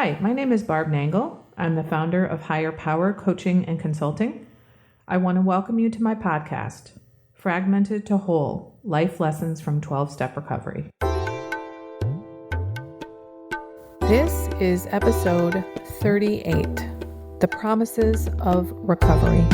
Hi, my name is Barb Nangle. I'm the founder of Higher Power Coaching and Consulting. I want to welcome you to my podcast, Fragmented to Whole, Life Lessons from 12-Step Recovery. This is episode 38, The Promises of Recovery.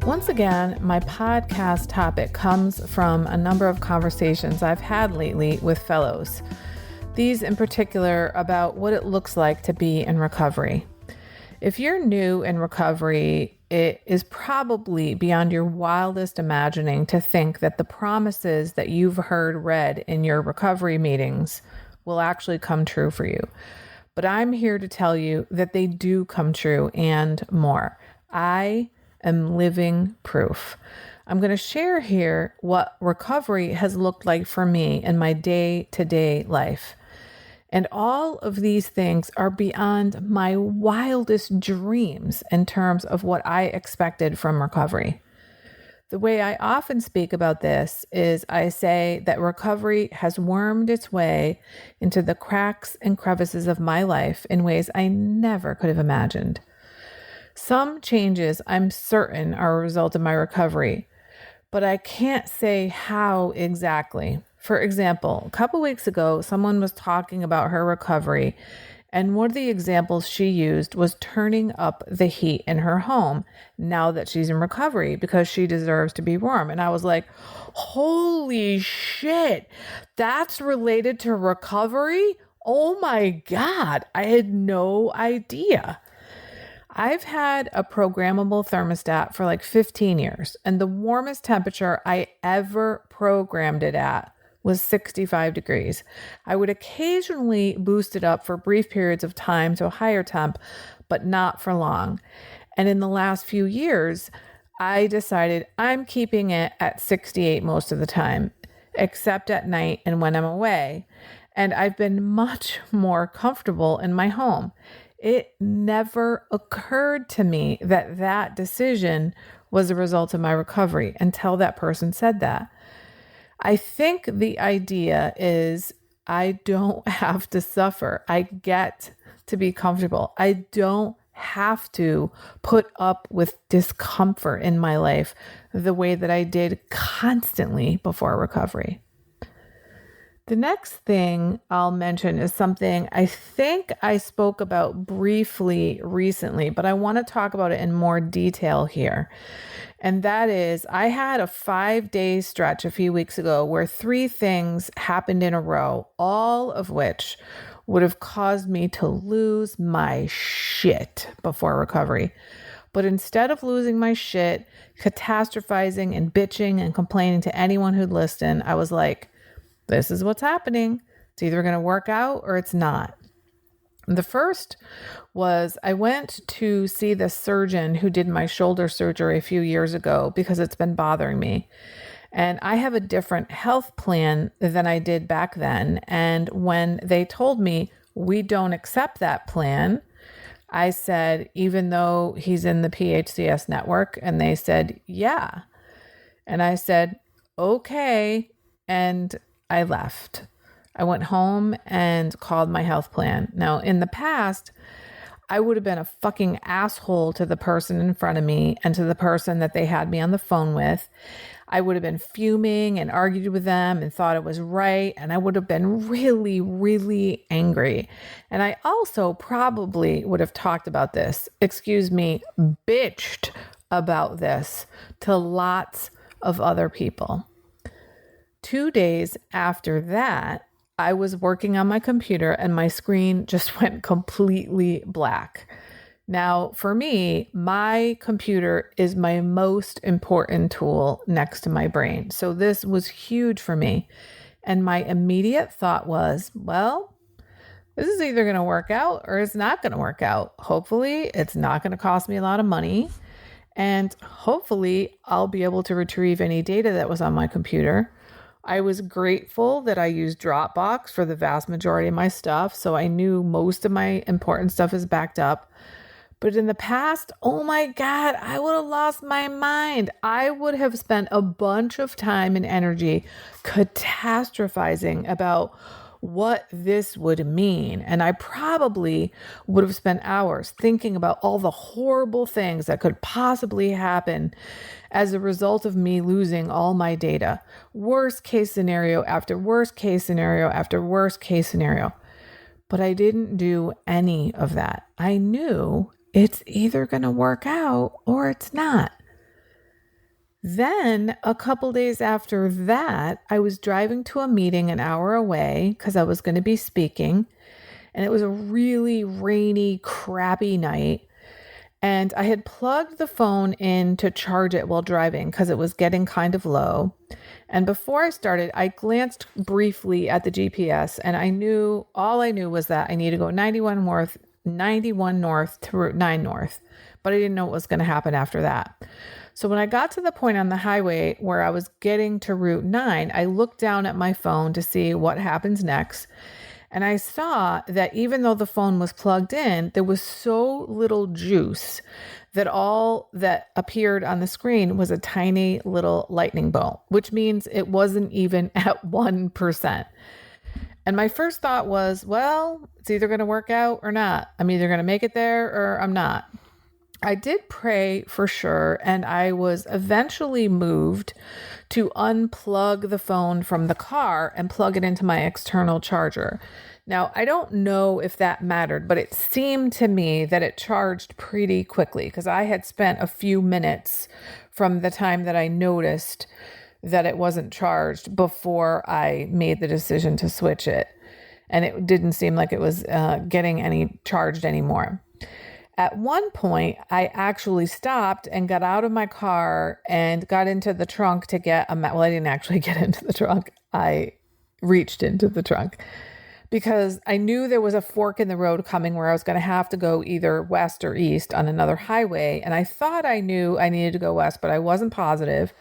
Once again, my podcast topic comes from a number of conversations I've had lately with fellows. These in particular about what it looks like to be in recovery. If you're new in recovery, it is probably beyond your wildest imagining to think that the promises that you've heard read in your recovery meetings will actually come true for you. But I'm here to tell you that they do come true and more. I am living proof. I'm going to share here what recovery has looked like for me in my day-to-day life. And all of these things are beyond my wildest dreams in terms of what I expected from recovery. The way I often speak about this is I say that recovery has wormed its way into the cracks and crevices of my life in ways I never could have imagined. Some changes I'm certain are a result of my recovery, but I can't say how exactly. For example, a couple weeks ago, someone was talking about her recovery, and one of the examples she used was turning up the heat in her home now that she's in recovery because she deserves to be warm. And I was like, holy shit, that's related to recovery? Oh my God, I had no idea. I've had a programmable thermostat for like 15 years, and the warmest temperature I ever programmed it at was 65 degrees. I would occasionally boost it up for brief periods of time to a higher temp, but not for long. And in the last few years, I decided I'm keeping it at 68 most of the time, except at night and when I'm away. And I've been much more comfortable in my home. It never occurred to me that that decision was a result of my recovery until that person said that. I think the idea is I don't have to suffer. I get to be comfortable. I don't have to put up with discomfort in my life the way that I did constantly before recovery. The next thing I'll mention is something I think I spoke about briefly recently, but I want to talk about it in more detail here. And that is, I had a 5-day stretch a few weeks ago where 3 things happened in a row, all of which would have caused me to lose my shit before recovery. But instead of losing my shit, catastrophizing and bitching and complaining to anyone who'd listen, I was like, this is what's happening. It's either going to work out or it's not. The first was I went to see the surgeon who did my shoulder surgery a few years ago because it's been bothering me. And I have a different health plan than I did back then. And when they told me we don't accept that plan, I said, even though he's in the PHCS network, and they said, yeah. And I said, okay. And I left. I went home and called my health plan. Now, in the past, I would have been a fucking asshole to the person in front of me and to the person that they had me on the phone with. I would have been fuming and argued with them and thought it was right. And I would have been really, really angry. And I also probably would have talked about this, bitched about this to lots of other people. 2 days after that, I was working on my computer and my screen just went completely black. Now, for me, my computer is my most important tool next to my brain. So this was huge for me. And my immediate thought was, well, this is either going to work out or it's not going to work out. Hopefully, it's not going to cost me a lot of money. And hopefully, I'll be able to retrieve any data that was on my computer. I was grateful that I used Dropbox for the vast majority of my stuff, so I knew most of my important stuff is backed up. But in the past, oh my God, I would have lost my mind. I would have spent a bunch of time and energy catastrophizing about what this would mean. And I probably would have spent hours thinking about all the horrible things that could possibly happen as a result of me losing all my data. Worst case scenario after worst case scenario after worst case scenario. But I didn't do any of that. I knew it's either going to work out or it's not. Then a couple days after that, I was driving to a meeting an hour away because I was going to be speaking. And it was a really rainy, crappy night. And I had plugged the phone in to charge it while driving because it was getting kind of low. And before I started, I glanced briefly at the GPS and all I knew was that I needed to go 91 north to Route 9 north. But I didn't know what was going to happen after that. So when I got to the point on the highway where I was getting to Route 9, I looked down at my phone to see what happens next. And I saw that even though the phone was plugged in, there was so little juice that all that appeared on the screen was a tiny little lightning bolt, which means it wasn't even at 1%. And my first thought was, well, it's either going to work out or not. I'm either going to make it there or I'm not. I did pray for sure, and I was eventually moved to unplug the phone from the car and plug it into my external charger. Now, I don't know if that mattered, but it seemed to me that it charged pretty quickly because I had spent a few minutes from the time that I noticed that it wasn't charged before I made the decision to switch it. And it didn't seem like it was getting any charged anymore. At one point, I actually stopped and got out of my car and got into the trunk to get well, I didn't actually get into the trunk. I reached into the trunk because I knew there was a fork in the road coming where I was going to have to go either west or east on another highway. And I thought I knew I needed to go west, but I wasn't positive.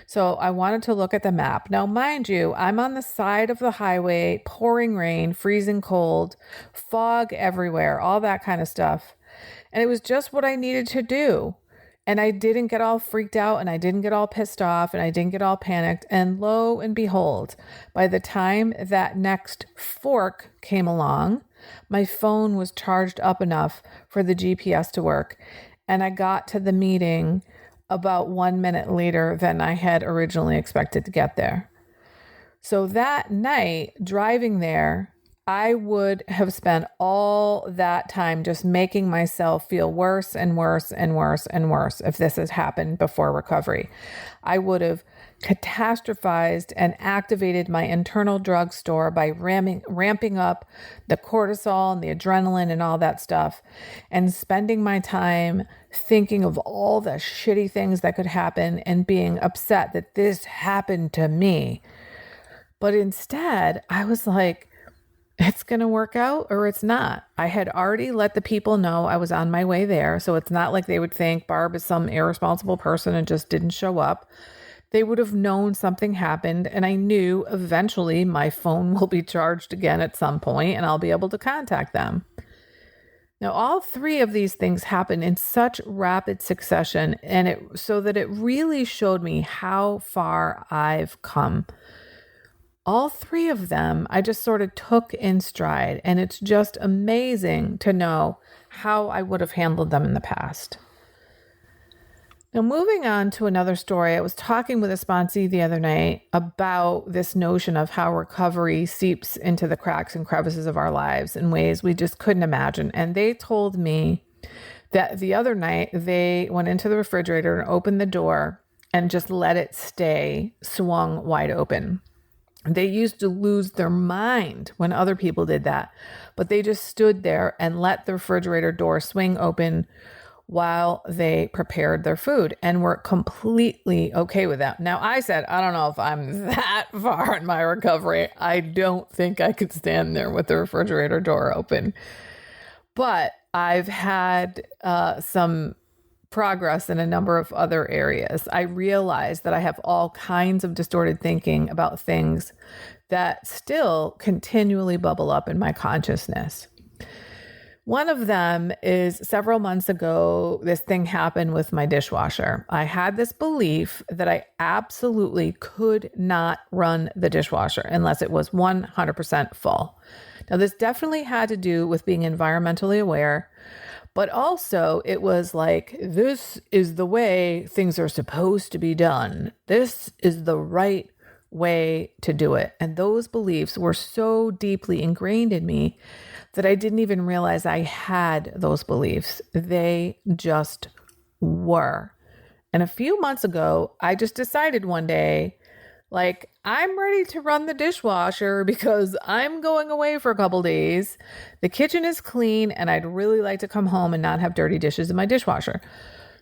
So I wanted to look at the map. Now, mind you, I'm on the side of the highway, pouring rain, freezing cold, fog everywhere, all that kind of stuff. And it was just what I needed to do. And I didn't get all freaked out and I didn't get all pissed off and I didn't get all panicked. And lo and behold, by the time that next fork came along, my phone was charged up enough for the GPS to work. And I got to the meeting about 1 minute later than I had originally expected to get there. So that night, driving there, I would have spent all that time just making myself feel worse and worse and worse and worse if this had happened before recovery. I would have catastrophized and activated my internal drugstore by ramping up the cortisol and the adrenaline and all that stuff and spending my time thinking of all the shitty things that could happen and being upset that this happened to me. But instead, I was like, it's going to work out or it's not. I had already let the people know I was on my way there. So it's not like they would think Barb is some irresponsible person and just didn't show up. They would have known something happened. And I knew eventually my phone will be charged again at some point and I'll be able to contact them. Now, all three of these things happened in such rapid succession so that it really showed me how far I've come. All three of them, I just sort of took in stride, and it's just amazing to know how I would have handled them in the past. Now, moving on to another story, I was talking with a sponsee the other night about this notion of how recovery seeps into the cracks and crevices of our lives in ways we just couldn't imagine. And they told me that the other night they went into the refrigerator and opened the door and just let it stay swung wide open. They used to lose their mind when other people did that, but they just stood there and let the refrigerator door swing open while they prepared their food and were completely okay with that. Now, I said, I don't know if I'm that far in my recovery. I don't think I could stand there with the refrigerator door open, but I've had some progress in a number of other areas. I realize that I have all kinds of distorted thinking about things that still continually bubble up in my consciousness. One of them is several months ago, this thing happened with my dishwasher. I had this belief that I absolutely could not run the dishwasher unless it was 100% full. Now, this definitely had to do with being environmentally aware, but also it was like, this is the way things are supposed to be done. This is the right way to do it. And those beliefs were so deeply ingrained in me that I didn't even realize I had those beliefs. They just were. And a few months ago, I just decided one day, like, I'm ready to run the dishwasher because I'm going away for a couple days. The kitchen is clean and I'd really like to come home and not have dirty dishes in my dishwasher.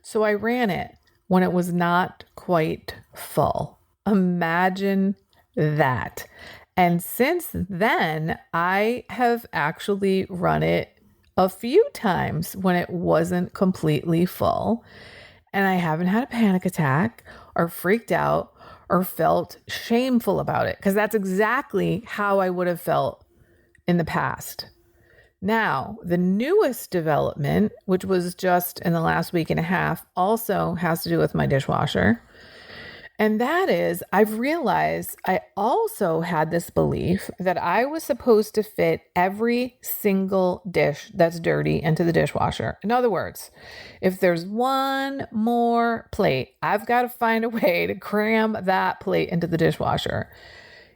So I ran it when it was not quite full. Imagine that. And since then, I have actually run it a few times when it wasn't completely full. And I haven't had a panic attack or freaked out or felt shameful about it, because that's exactly how I would have felt in the past. Now, the newest development, which was just in the last week and a half, also has to do with my dishwasher. And that is, I've realized I also had this belief that I was supposed to fit every single dish that's dirty into the dishwasher. In other words, if there's one more plate, I've got to find a way to cram that plate into the dishwasher.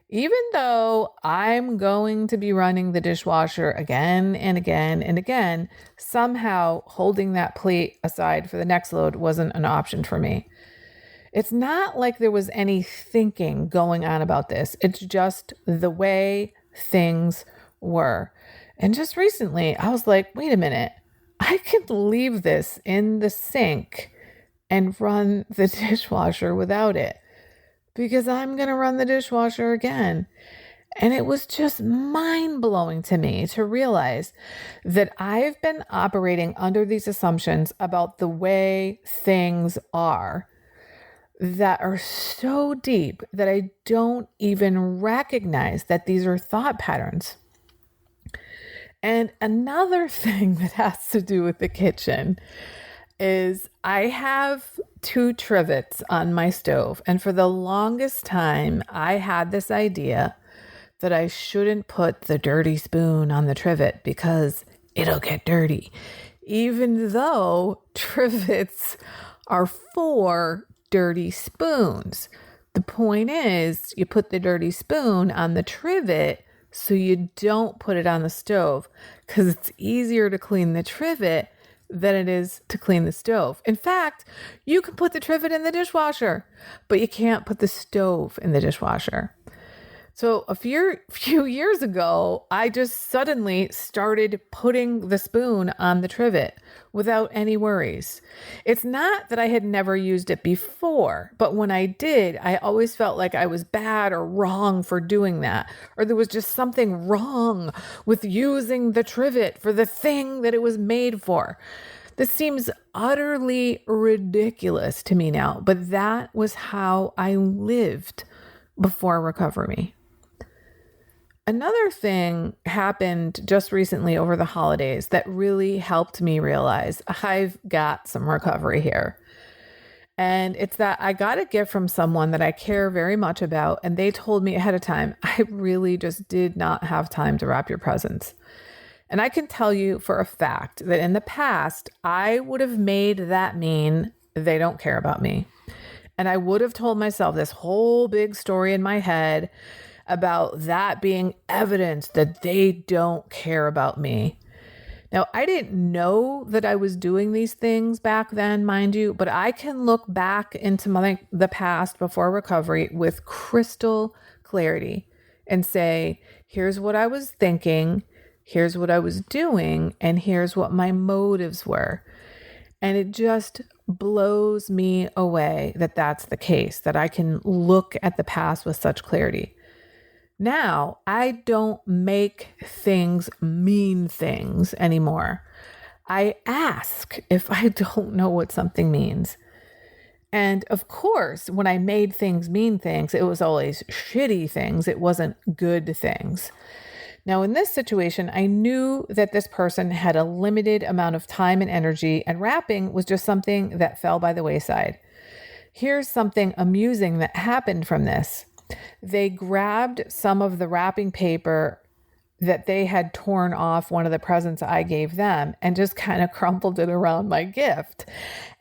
Even though I'm going to be running the dishwasher again and again and again, somehow holding that plate aside for the next load wasn't an option for me. It's not like there was any thinking going on about this. It's just the way things were. And just recently, I was like, wait a minute, I could leave this in the sink and run the dishwasher without it, because I'm going to run the dishwasher again. And it was just mind-blowing to me to realize that I've been operating under these assumptions about the way things are that are so deep that I don't even recognize that these are thought patterns. And another thing that has to do with the kitchen is I have 2 trivets on my stove. And for the longest time, I had this idea that I shouldn't put the dirty spoon on the trivet because it'll get dirty, even though trivets are for dirty spoons. The point is, you put the dirty spoon on the trivet so you don't put it on the stove, because it's easier to clean the trivet than it is to clean the stove. In fact, you can put the trivet in the dishwasher, but you can't put the stove in the dishwasher. So a few years ago, I just suddenly started putting the spoon on the trivet without any worries. It's not that I had never used it before, but when I did, I always felt like I was bad or wrong for doing that, or there was just something wrong with using the trivet for the thing that it was made for. This seems utterly ridiculous to me now, but that was how I lived before recovery. Another thing happened just recently over the holidays that really helped me realize I've got some recovery here. And it's that I got a gift from someone that I care very much about, and they told me ahead of time, I really just did not have time to wrap your presents. And I can tell you for a fact that in the past, I would have made that mean they don't care about me. And I would have told myself this whole big story in my head about that being evidence that they don't care about me. Now, I didn't know that I was doing these things back then, mind you, but I can look back into the past before recovery with crystal clarity and say, here's what I was thinking, here's what I was doing, and here's what my motives were. And it just blows me away that that's the case, that I can look at the past with such clarity. Now, I don't make things mean things anymore. I ask if I don't know what something means. And of course, when I made things mean things, it was always shitty things. It wasn't good things. Now, in this situation, I knew that this person had a limited amount of time and energy, and wrapping was just something that fell by the wayside. Here's something amusing that happened from this. They grabbed some of the wrapping paper that they had torn off one of the presents I gave them and just kind of crumpled it around my gift.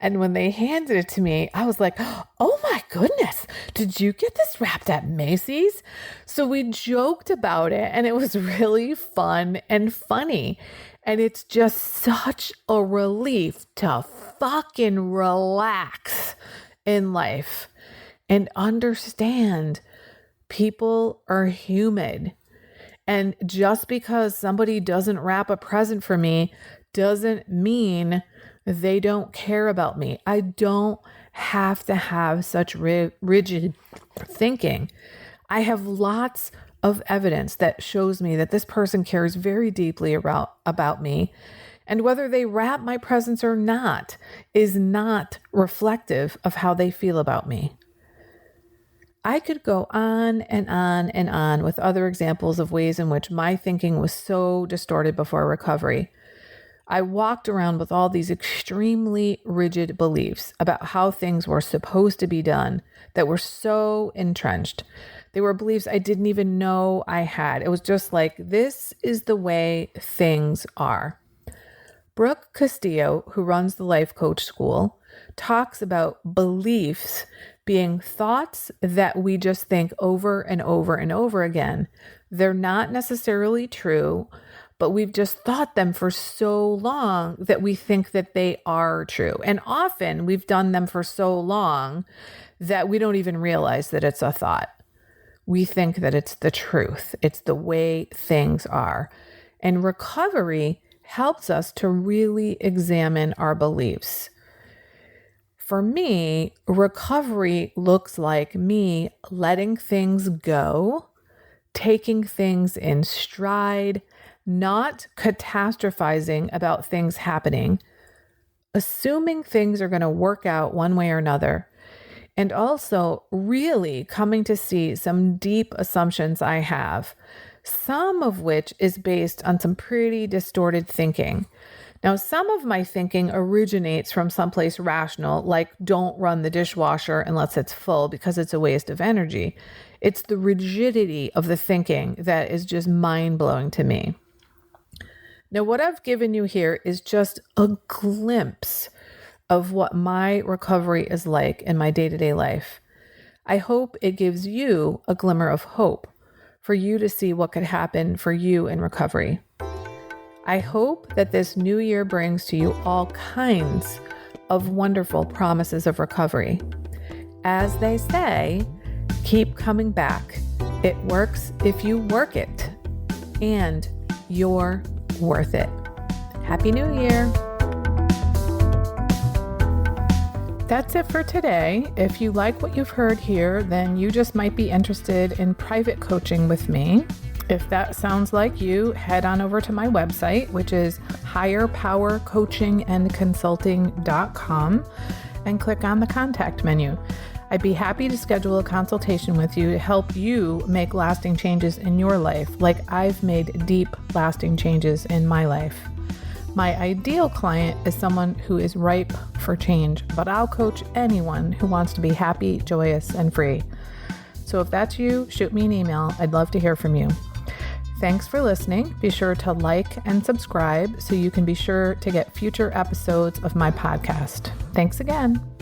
And when they handed it to me, I was like, oh my goodness, did you get this wrapped at Macy's? So we joked about it and it was really fun and funny. And it's just such a relief to fucking relax in life and understand people are human. And just because somebody doesn't wrap a present for me doesn't mean they don't care about me. I don't have to have such rigid thinking. I have lots of evidence that shows me that this person cares very deeply about me. And whether they wrap my presents or not is not reflective of how they feel about me. I could go on and on and on with other examples of ways in which my thinking was so distorted before recovery. I walked around with all these extremely rigid beliefs about how things were supposed to be done that were so entrenched. They were beliefs I didn't even know I had. It was just like, this is the way things are. Brooke Castillo, who runs the Life Coach School, talks about beliefs being thoughts that we just think over and over and over again. They're not necessarily true, but we've just thought them for so long that we think that they are true. And often we've done them for so long that we don't even realize that it's a thought. We think that it's the truth. It's the way things are. And recovery helps us to really examine our beliefs. For me, recovery looks like me letting things go, taking things in stride, not catastrophizing about things happening, assuming things are going to work out one way or another, and also really coming to see some deep assumptions I have, some of which is based on some pretty distorted thinking. Now, some of my thinking originates from someplace rational, like don't run the dishwasher unless it's full because it's a waste of energy. It's the rigidity of the thinking that is just mind-blowing to me. Now, what I've given you here is just a glimpse of what my recovery is like in my day-to-day life. I hope it gives you a glimmer of hope for you to see what could happen for you in recovery. I hope that this new year brings to you all kinds of wonderful promises of recovery. As they say, keep coming back. It works if you work it, and you're worth it. Happy New Year. That's it for today. If you like what you've heard here, then you just might be interested in private coaching with me. If that sounds like you, head on over to my website, which is higherpowercoachingandconsulting.com, and click on the contact menu. I'd be happy to schedule a consultation with you to help you make lasting changes in your life, like I've made deep, lasting changes in my life. My ideal client is someone who is ripe for change, but I'll coach anyone who wants to be happy, joyous, and free. So if that's you, shoot me an email. I'd love to hear from you. Thanks for listening. Be sure to like and subscribe so you can be sure to get future episodes of my podcast. Thanks again.